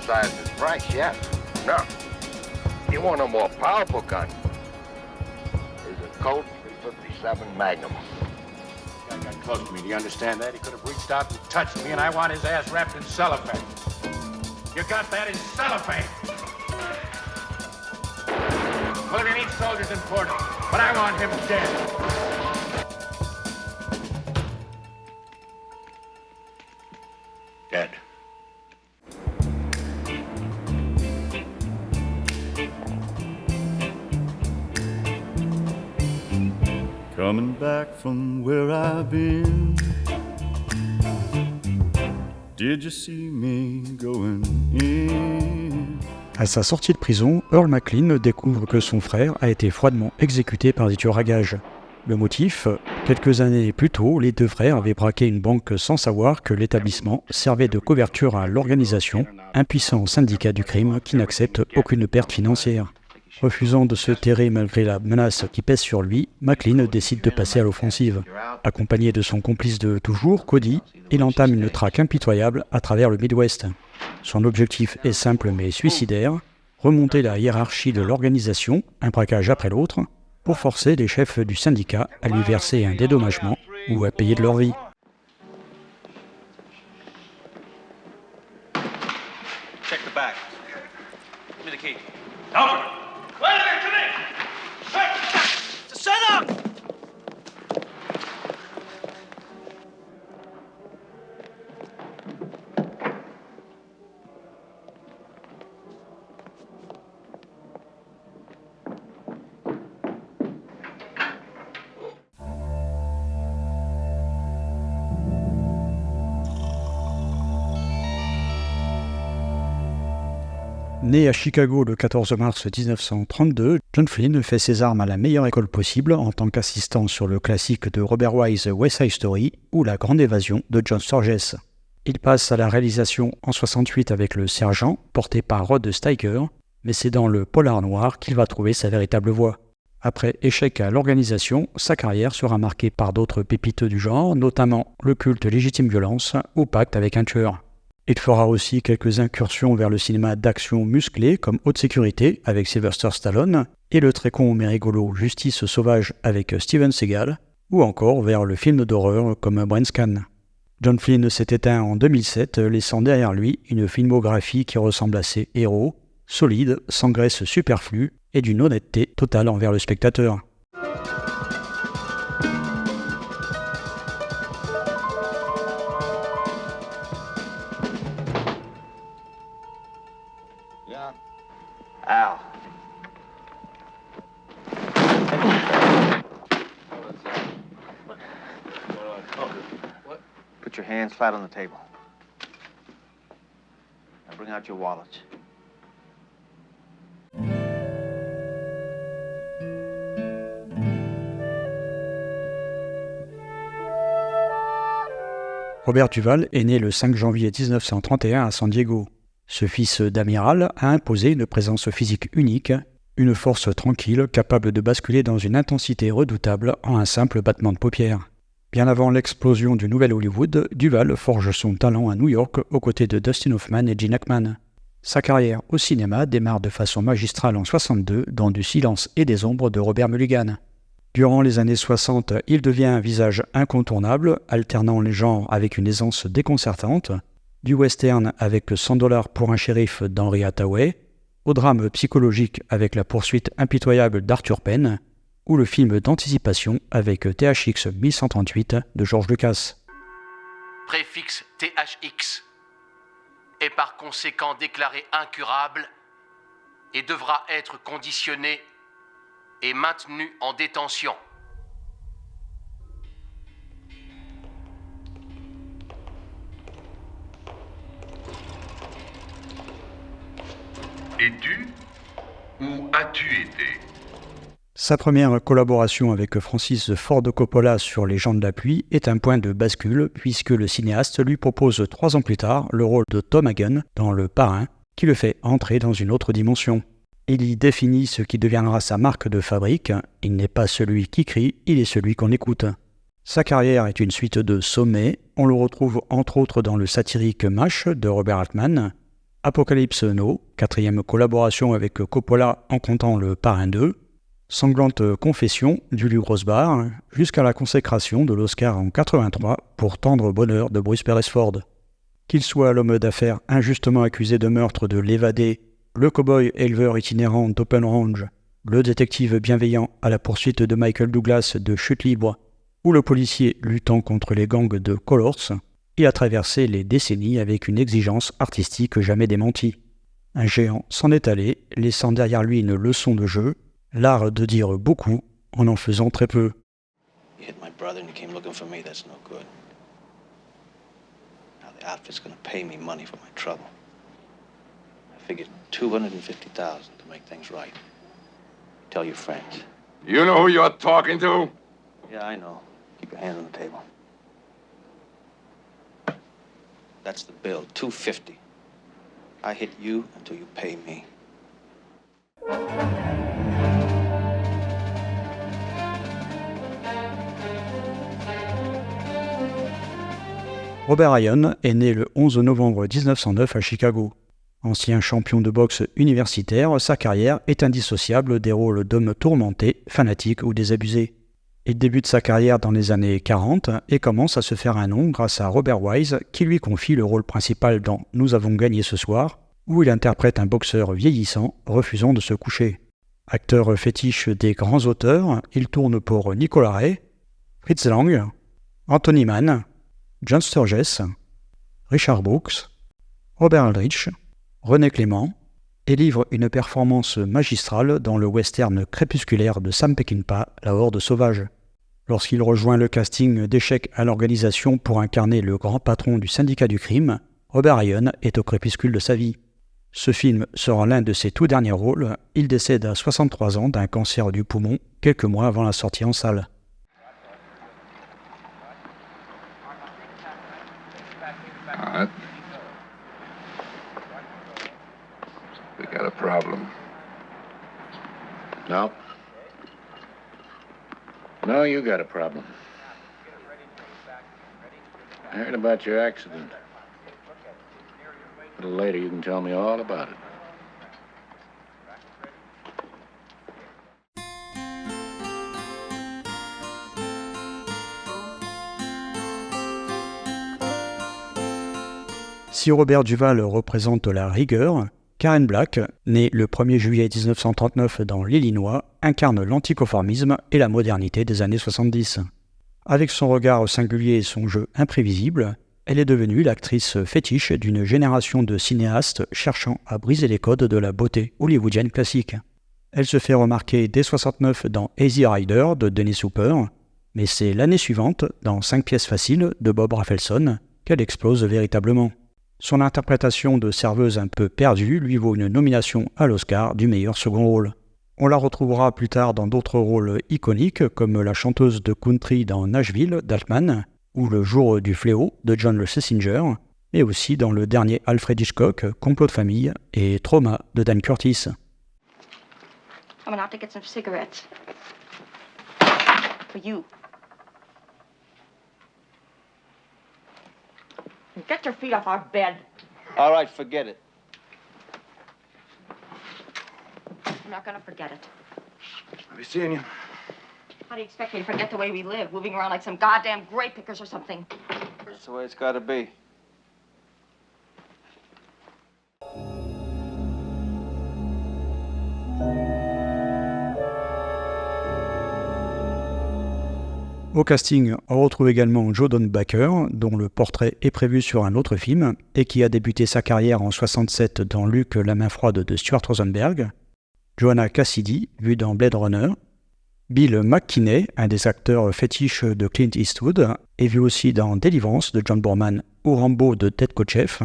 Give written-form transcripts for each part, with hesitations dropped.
Size is price, yes. No. You want a more powerful gun? There's a Colt 357 Magnum. Guy got close to me, do you understand that? He could have reached out and touched me, and I want his ass wrapped in cellophane. You got that in cellophane? Well, if you need soldiers important, but I want him dead. Dead. Coming back from where I've been. Did you see me going in? À sa sortie de prison, Earl McClean découvre que son frère a été froidement exécuté par des tueurs à gages. Le motif, quelques années plus tôt, les deux frères avaient braqué une banque sans savoir que l'établissement servait de couverture à l'organisation, un puissant syndicat du crime qui n'accepte aucune perte financière. Refusant de se terrer malgré la menace qui pèse sur lui, McClean décide de passer à l'offensive. Accompagné de son complice de toujours, Cody, il entame une traque impitoyable à travers le Midwest. Son objectif est simple mais suicidaire, remonter la hiérarchie de l'organisation, un braquage après l'autre, pour forcer les chefs du syndicat à lui verser un dédommagement ou à payer de leur vie. Check the back. Give me the key. Open! Wait a minute, come in! Shut up! Né à Chicago le 14 mars 1932, John Flynn fait ses armes à la meilleure école possible en tant qu'assistant sur le classique de Robert Wise West Side Story ou La Grande Évasion de John Sturges. Il passe à la réalisation en 68 avec Le Sergent, porté par Rod Steiger, mais c'est dans le polar noir qu'il va trouver sa véritable voie. Après échec à l'organisation, sa carrière sera marquée par d'autres pépites du genre, notamment Le Culte Légitime Violence ou Pacte avec un tueur. Il fera aussi quelques incursions vers le cinéma d'action musclé comme Haute Sécurité avec Sylvester Stallone et le très con mais rigolo Justice Sauvage avec Steven Seagal, ou encore vers le film d'horreur comme Brainscan. John Flynn s'est éteint en 2007, laissant derrière lui une filmographie qui ressemble à ses héros, solide, sans graisse superflue et d'une honnêteté totale envers le spectateur. Al. Put your hands flat on the table. Now bring out your wallets. Robert Duvall est né le 5 janvier 1931 à San Diego. Ce fils d'amiral a imposé une présence physique unique, une force tranquille capable de basculer dans une intensité redoutable en un simple battement de paupières. Bien avant l'explosion du nouvel Hollywood, Duvall forge son talent à New York aux côtés de Dustin Hoffman et Gene Hackman. Sa carrière au cinéma démarre de façon magistrale en 1962 dans Du silence et des ombres de Robert Mulligan. Durant les années 60, il devient un visage incontournable, alternant les genres avec une aisance déconcertante, du western avec $100 pour un shérif d'Henry Hathaway, au drame psychologique avec La poursuite impitoyable d'Arthur Penn, ou le film d'anticipation avec THX 1138 de George Lucas. Préfixe THX est par conséquent déclaré incurable et devra être conditionné et maintenu en détention. Es-tu ou as-tu été? Sa première collaboration avec Francis Ford Coppola sur Les gens de la pluie est un point de bascule puisque le cinéaste lui propose 3 ans plus tard le rôle de Tom Hagen dans Le Parrain qui le fait entrer dans une autre dimension. Il y définit ce qui deviendra sa marque de fabrique. Il n'est pas celui qui crie, il est celui qu'on écoute. Sa carrière est une suite de sommets. On le retrouve entre autres dans le satirique MASH de Robert Altman, Apocalypse Now, 4e collaboration avec Coppola en comptant Le Parrain 2, Sanglante confession d'Uli Grossbar, jusqu'à la consécration de l'Oscar en 83 pour Tendre bonheur de Bruce Beresford. Qu'il soit l'homme d'affaires injustement accusé de meurtre de l'évadé, le cow-boy éleveur itinérant d'Open Range, le détective bienveillant à la poursuite de Michael Douglas de Chute libre, ou le policier luttant contre les gangs de Colors, il a traversé les décennies avec une exigence artistique jamais démentie. Un géant s'en est allé, laissant derrière lui une leçon de jeu, l'art de dire beaucoup en faisant très peu. You hit my brother and you came looking for me, that's no good. Now the outfit's gonna pay me money for my trouble. I figured $250,000 to make things right. Tell your friends. You know who you're talking to? Yeah, I know. Keep your hand on the table. That's the bill, $250. I hit you until you pay me. Robert Ryan est né le 11 novembre 1909 à Chicago. Ancien champion de boxe universitaire, sa carrière est indissociable des rôles d'homme tourmenté, fanatique ou désabusé. Il débute sa carrière dans les années 40 et commence à se faire un nom grâce à Robert Wise qui lui confie le rôle principal dans Nous avons gagné ce soir, où il interprète un boxeur vieillissant refusant de se coucher. Acteur fétiche des grands auteurs, il tourne pour Nicolas Ray, Fritz Lang, Anthony Mann, John Sturges, Richard Brooks, Robert Aldrich, René Clément, et livre une performance magistrale dans le western crépusculaire de Sam Peckinpah, La Horde sauvage. Lorsqu'il rejoint le casting d'échecs à l'organisation pour incarner le grand patron du syndicat du crime, Robert Ryan est au crépuscule de sa vie. Ce film sera l'un de ses tout derniers rôles. Il décède à 63 ans d'un cancer du poumon, quelques mois avant la sortie en salle. All right. We got a problem. No? No, you got a problem. I heard about your accident. A little later, you can tell me all about it. Si Robert Duvall représente la rigueur, Karen Black, née le 1er juillet 1939 dans l'Illinois, incarne l'anticonformisme et la modernité des années 70. Avec son regard singulier et son jeu imprévisible, elle est devenue l'actrice fétiche d'une génération de cinéastes cherchant à briser les codes de la beauté hollywoodienne classique. Elle se fait remarquer dès 1969 dans Easy Rider de Dennis Hooper, mais c'est l'année suivante, dans 5 pièces faciles de Bob Rafelson, qu'elle explose véritablement. Son interprétation de serveuse un peu perdue lui vaut une nomination à l'Oscar du meilleur second rôle. On la retrouvera plus tard dans d'autres rôles iconiques comme la chanteuse de country dans Nashville d'Altman ou Le jour du fléau de John Le Schlesinger, mais aussi dans le dernier Alfred Hitchcock, Complot de famille et Trauma de Dan Curtis. I'm gonna have to get some cigarettes. For you. Get your feet off our bed. All right, forget it. I'm not gonna forget it. I'll be seeing you. How do you expect me to forget the way we live, moving around like some goddamn grape pickers or something? That's the way it's gotta be. Au casting, on retrouve également Joe Don Baker, dont le portrait est prévu sur un autre film, et qui a débuté sa carrière en 1967 dans Luc, la main froide de Stuart Rosenberg, Joanna Cassidy, vue dans Blade Runner, Bill McKinney, un des acteurs fétiches de Clint Eastwood, est vu aussi dans Deliverance de John Boorman ou Rambo de Ted Kotcheff,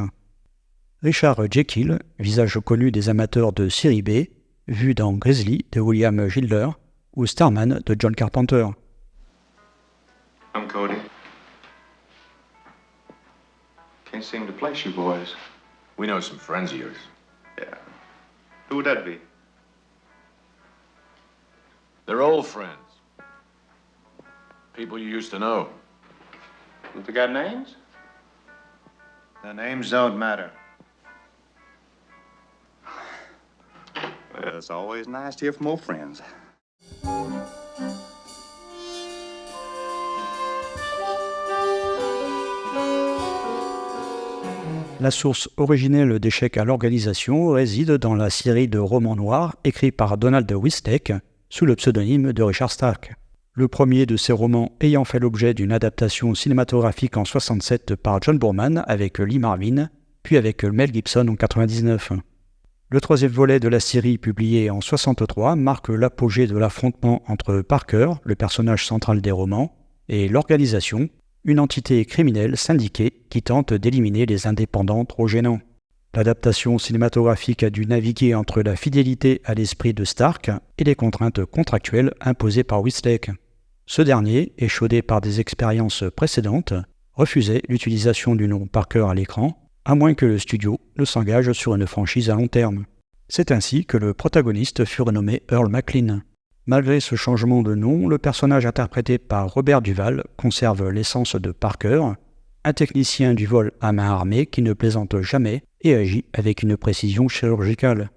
Richard Jekyll, visage connu des amateurs de série B, vu dans Grizzly de William Gildler, ou Starman de John Carpenter. I'm Cody. Can't seem to place you boys. We know some friends of yours. Yeah. Who would that be? They're old friends. People you used to know. They got names? The names don't matter. Well, it's always nice to hear from old friends. La source originelle d'échec à l'organisation réside dans la série de romans noirs écrits par Donald Westlake sous le pseudonyme de Richard Stark. Le premier de ces romans ayant fait l'objet d'une adaptation cinématographique en 1967 par John Boorman avec Lee Marvin, puis avec Mel Gibson en 1999. Le troisième volet de la série, publié en 1963, marque l'apogée de l'affrontement entre Parker, le personnage central des romans, et l'organisation, une entité criminelle syndiquée qui tente d'éliminer les indépendants trop gênants. L'adaptation cinématographique a dû naviguer entre la fidélité à l'esprit de Stark et les contraintes contractuelles imposées par Westlake. Ce dernier, échaudé par des expériences précédentes, refusait l'utilisation du nom Parker à l'écran, à moins que le studio ne s'engage sur une franchise à long terme. C'est ainsi que le protagoniste fut renommé Earl McLean. Malgré ce changement de nom, le personnage interprété par Robert Duvall conserve l'essence de Parker, un technicien du vol à main armée qui ne plaisante jamais et agit avec une précision chirurgicale.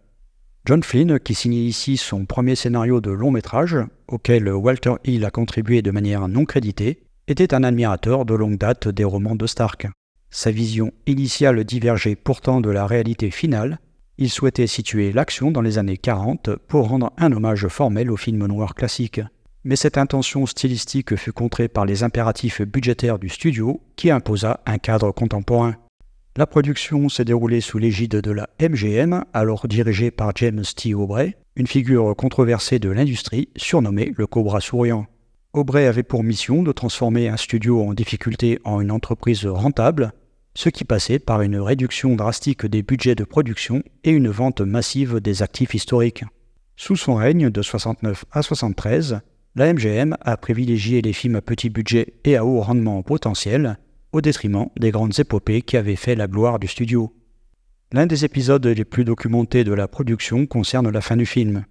John Flynn, qui signe ici son premier scénario de long métrage, auquel Walter Hill a contribué de manière non créditée, était un admirateur de longue date des romans de Stark. Sa vision initiale divergeait pourtant de la réalité finale. Il souhaitait situer l'action dans les années 40 pour rendre un hommage formel au film noir classique. Mais cette intention stylistique fut contrée par les impératifs budgétaires du studio qui imposa un cadre contemporain. La production s'est déroulée sous l'égide de la MGM, alors dirigée par James T. Aubrey, une figure controversée de l'industrie surnommée le Cobra souriant. Aubrey avait pour mission de transformer un studio en difficulté en une entreprise rentable, ce qui passait par une réduction drastique des budgets de production et une vente massive des actifs historiques. Sous son règne de 69 à 73, la MGM a privilégié les films à petit budget et à haut rendement potentiel, au détriment des grandes épopées qui avaient fait la gloire du studio. L'un des épisodes les plus documentés de la production concerne la fin du film.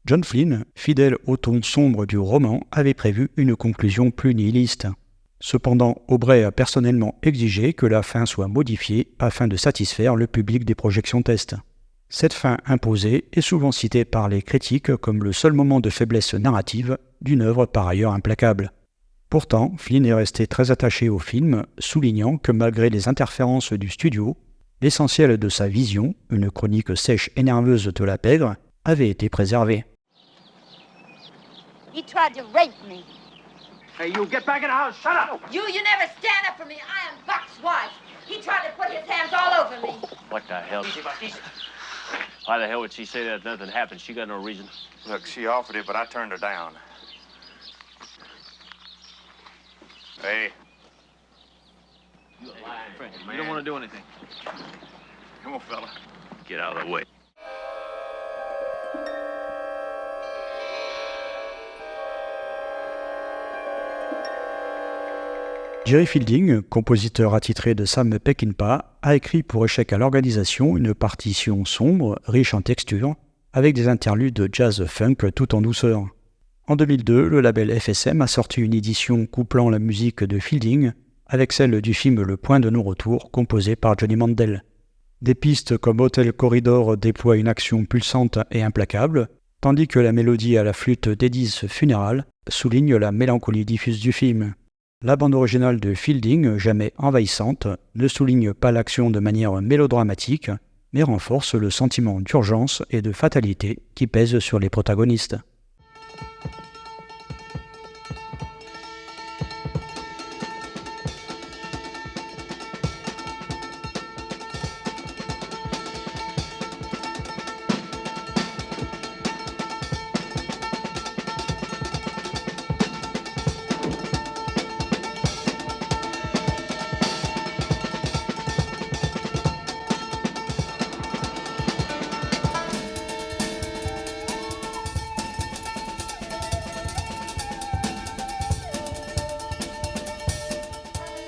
John Flynn, fidèle au ton sombre du roman, avait prévu une conclusion plus nihiliste. Cependant, Aubrey a personnellement exigé que la fin soit modifiée afin de satisfaire le public des projections test. Cette fin imposée est souvent citée par les critiques comme le seul moment de faiblesse narrative d'une œuvre par ailleurs implacable. Pourtant, Flynn est resté très attaché au film, soulignant que malgré les interférences du studio, l'essentiel de sa vision, une chronique sèche et nerveuse de la pègre, avait été préservé. He tried to rape me. Hey, you get back in the house. Shut up. You never stand up for me. I am Buck's wife. He tried to put his hands all over me. What the hell? Why the hell would she say that nothing happened? She got no reason. Look, she offered it, but I turned her down. Hey. You a lying friend, man. You don't want to do anything. Come on, fella. Get out of the way. Jerry Fielding, compositeur attitré de Sam Peckinpah, a écrit pour échec à l'organisation une partition sombre, riche en textures, avec des interludes jazz-funk tout en douceur. En 2002, le label FSM a sorti une édition couplant la musique de Fielding avec celle du film Le Point de non-retour, composé par Johnny Mandel. Des pistes comme Hotel Corridor déploient une action pulsante et implacable, tandis que la mélodie à la flûte d'Eddie's Funeral souligne la mélancolie diffuse du film. La bande originale de Fielding, jamais envahissante, ne souligne pas l'action de manière mélodramatique, mais renforce le sentiment d'urgence et de fatalité qui pèse sur les protagonistes.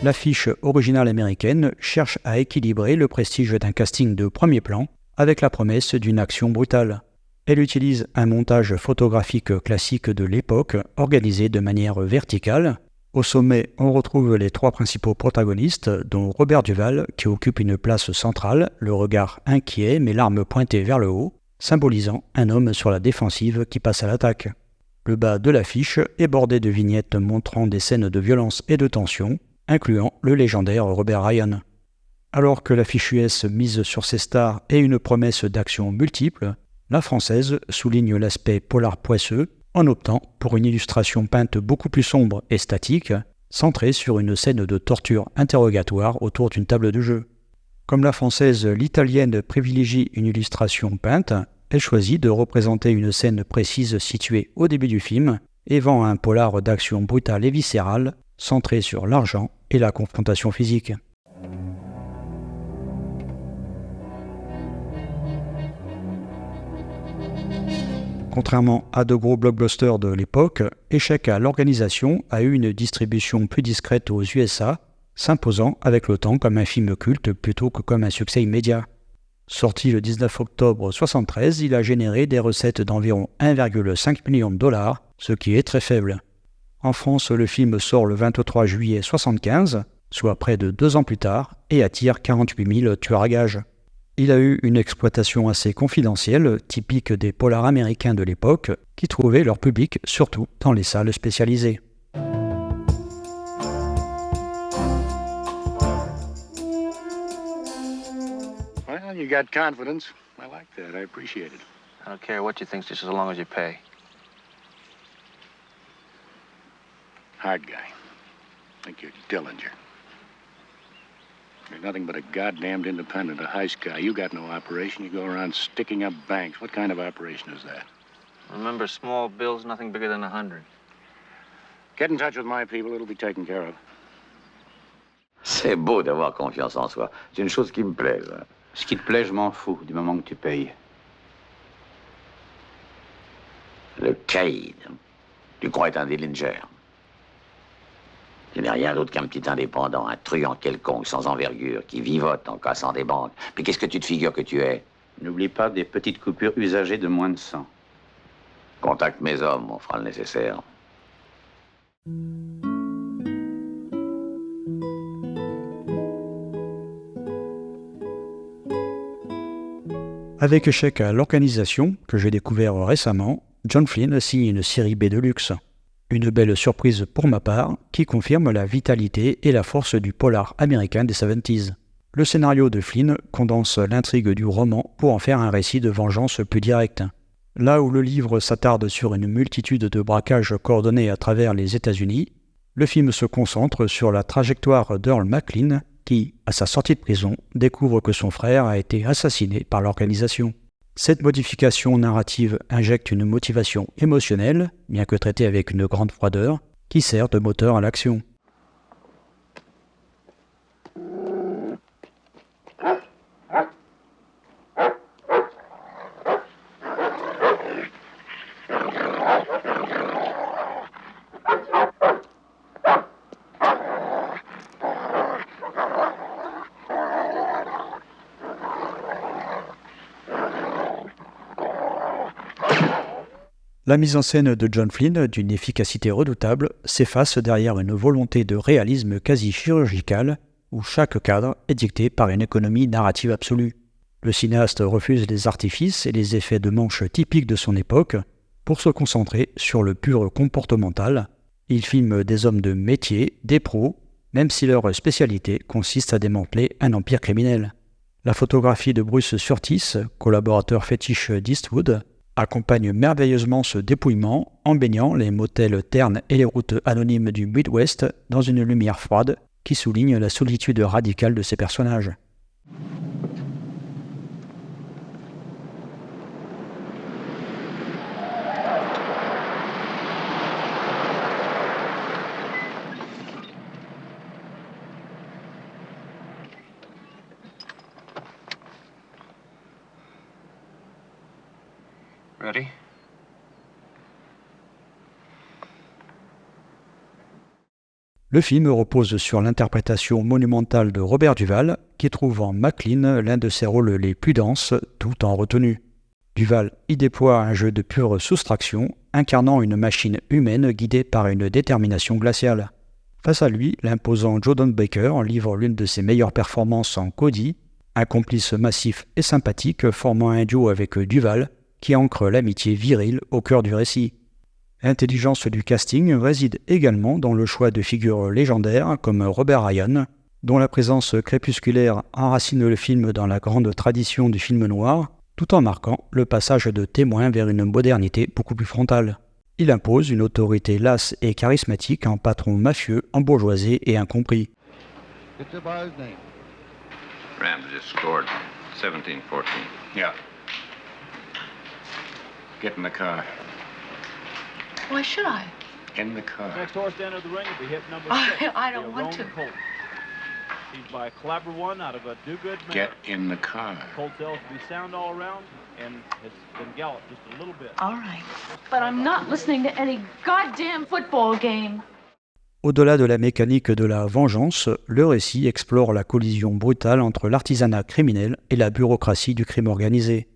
L'affiche originale américaine cherche à équilibrer le prestige d'un casting de premier plan avec la promesse d'une action brutale. Elle utilise un montage photographique classique de l'époque, organisé de manière verticale. Au sommet, on retrouve les trois principaux protagonistes, dont Robert Duvall, qui occupe une place centrale, le regard inquiet mais l'arme pointée vers le haut, symbolisant un homme sur la défensive qui passe à l'attaque. Le bas de l'affiche est bordé de vignettes montrant des scènes de violence et de tension, incluant le légendaire Robert Ryan. Alors que l'affiche US mise sur ses stars et une promesse d'action multiple, la française souligne l'aspect polar poisseux en optant pour une illustration peinte beaucoup plus sombre et statique, centrée sur une scène de torture interrogatoire autour d'une table de jeu. Comme la française, l'italienne privilégie une illustration peinte, elle choisit de représenter une scène précise située au début du film et vend un polar d'action brutale et viscérale, centré sur l'argent et la confrontation physique. Contrairement à de gros blockbusters de l'époque, Échec à l'organisation a eu une distribution plus discrète aux USA, s'imposant avec le temps comme un film culte plutôt que comme un succès immédiat. Sorti le 19 octobre 1973, il a généré des recettes d'environ 1,5 million de dollars, ce qui est très faible. En France, le film sort le 23 juillet 1975, soit près de 2 ans plus tard, et attire 48 000 tueurs à gages. Il a eu une exploitation assez confidentielle, typique des polars américains de l'époque, qui trouvaient leur public surtout dans les salles spécialisées. Well, you got confidence. I like that. I appreciate it. I don't care what you think, just as long as you pay. Hard guy. Think you're Dillinger. You're nothing but a goddamned independent, a heist guy. You got no operation. You go around sticking up banks. What kind of operation is that? Remember, small bills, nothing bigger than 100. Get in touch with my people. It'll be taken care of. C'est beau d'avoir confiance en soi. C'est une chose qui me plaît, ça. Ce qui te plaît, je m'en fous, du moment que tu payes. Le caïd. Tu crois être un Dillinger. Tu n'es rien d'autre qu'un petit indépendant, un truand quelconque, sans envergure, qui vivote en cassant des banques. Puis qu'est-ce que tu te figures que tu es? N'oublie pas des petites coupures usagées de moins de 100. Contacte mes hommes, on fera le nécessaire. Avec Échec à l'organisation, que j'ai découvert récemment, John Flynn signe une série B de luxe. Une belle surprise pour ma part, qui confirme la vitalité et la force du polar américain des 70s. Le scénario de Flynn condense l'intrigue du roman pour en faire un récit de vengeance plus direct. Là où le livre s'attarde sur une multitude de braquages coordonnés à travers les États-Unis, le film se concentre sur la trajectoire d'Earl McLean, qui, à sa sortie de prison, découvre que son frère a été assassiné par l'organisation. Cette modification narrative injecte une motivation émotionnelle, bien que traitée avec une grande froideur, qui sert de moteur à l'action. La mise en scène de John Flynn, d'une efficacité redoutable, s'efface derrière une volonté de réalisme quasi chirurgical, où chaque cadre est dicté par une économie narrative absolue. Le cinéaste refuse les artifices et les effets de manche typiques de son époque pour se concentrer sur le pur comportemental. Il filme des hommes de métier, des pros, même si leur spécialité consiste à démanteler un empire criminel. La photographie de Bruce Surtees, collaborateur fétiche d'Eastwood, accompagne merveilleusement ce dépouillement en baignant les motels ternes et les routes anonymes du Midwest dans une lumière froide qui souligne la solitude radicale de ces personnages. Ready? Le film repose sur l'interprétation monumentale de Robert Duvall, qui trouve en McLean l'un de ses rôles les plus denses, tout en retenue. Duvall y déploie un jeu de pure soustraction, incarnant une machine humaine guidée par une détermination glaciale. Face à lui, l'imposant Joe Don Baker livre l'une de ses meilleures performances en Cody, un complice massif et sympathique formant un duo avec Duvall, qui ancre l'amitié virile au cœur du récit. L'intelligence du casting réside également dans le choix de figures légendaires comme Robert Ryan, dont la présence crépusculaire enracine le film dans la grande tradition du film noir, tout en marquant le passage de témoin vers une modernité beaucoup plus frontale. Il impose une autorité lasse et charismatique en patron mafieux, embourgeoisé et incompris. Rams just scored 17-14. Yeah. Get in the car. Why should I? In the car. Next horse down to the ring will be hit number 6. I don't want to. He's by a clever one out of a do-good man. Get in the car. Colt tells to be sound all around and has been galloped just a little bit. All right. But I'm not listening to any goddamn football game. Au-delà de la mécanique de la vengeance, le récit explore la collision brutale entre l'artisanat criminel et la bureaucratie du crime organisé.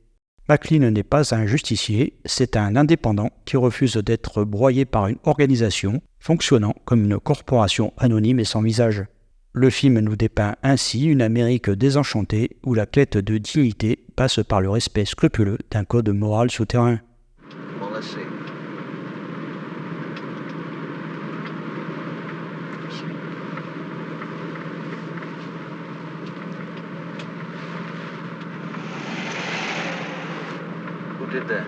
McLean n'est pas un justicier, c'est un indépendant qui refuse d'être broyé par une organisation fonctionnant comme une corporation anonyme et sans visage. Le film nous dépeint ainsi une Amérique désenchantée où la quête de dignité passe par le respect scrupuleux d'un code moral souterrain. Well, let's see. Who did that?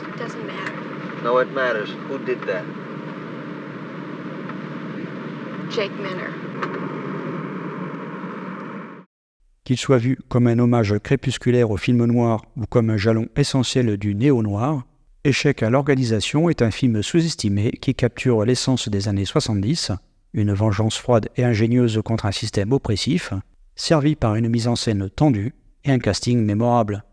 It doesn't matter. No, it matters. Who did that? Jake Minner. Qu'il soit vu comme un hommage crépusculaire au film noir ou comme un jalon essentiel du néo-noir, Échec à l'organisation est un film sous-estimé qui capture l'essence des années 70, une vengeance froide et ingénieuse contre un système oppressif, servi par une mise en scène tendue et un casting mémorable.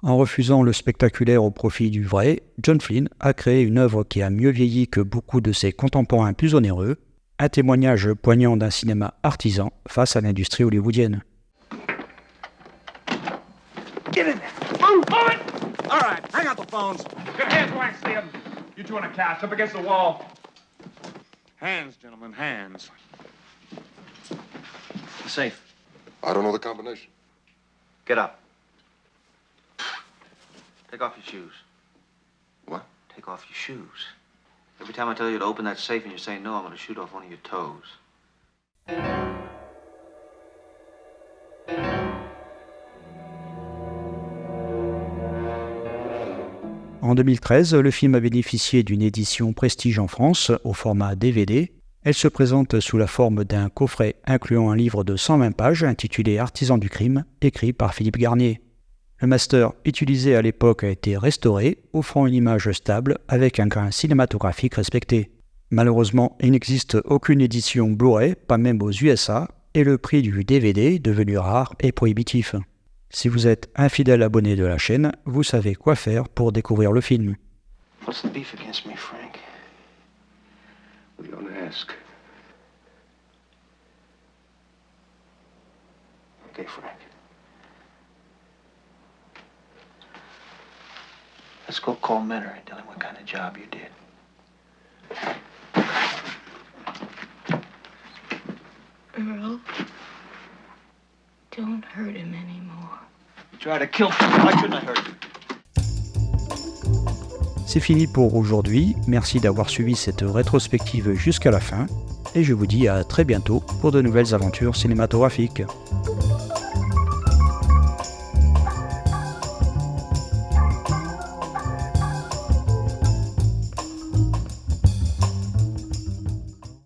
En refusant le spectaculaire au profit du vrai, John Flynn a créé une œuvre qui a mieux vieilli que beaucoup de ses contemporains plus onéreux, un témoignage poignant d'un cinéma artisan face à l'industrie hollywoodienne. Get in there. Move it! All right, hang out the phones. Your hands where I see them. You two on a couch up against the wall. Hands, gentlemen, hands. The safe. I don't know the combination. Get up. Take off your shoes. What? Take off your shoes. Every time I tell you to open that safe and you say no, I'm going to shoot off one of your toes. En 2013, le film a bénéficié d'une édition prestige en France au format DVD. Elle se présente sous la forme d'un coffret incluant un livre de 120 pages intitulé Artisans du crime, écrit par Philippe Garnier. Le master utilisé à l'époque a été restauré, offrant une image stable avec un grain cinématographique respecté. Malheureusement, il n'existe aucune édition Blu-ray, pas même aux USA, et le prix du DVD, devenu rare, est prohibitif. Si vous êtes un fidèle abonné de la chaîne, vous savez quoi faire pour découvrir le film. What's the beef against me, Frank? Well, you don't ask. Okay, Frank. Let's go call Minner and tell him what kind of job you did. Earl, don't hurt him anymore. You tried to kill Frank. Why shouldn't I hurt you? C'est fini pour aujourd'hui, merci d'avoir suivi cette rétrospective jusqu'à la fin, et je vous dis à très bientôt pour de nouvelles aventures cinématographiques.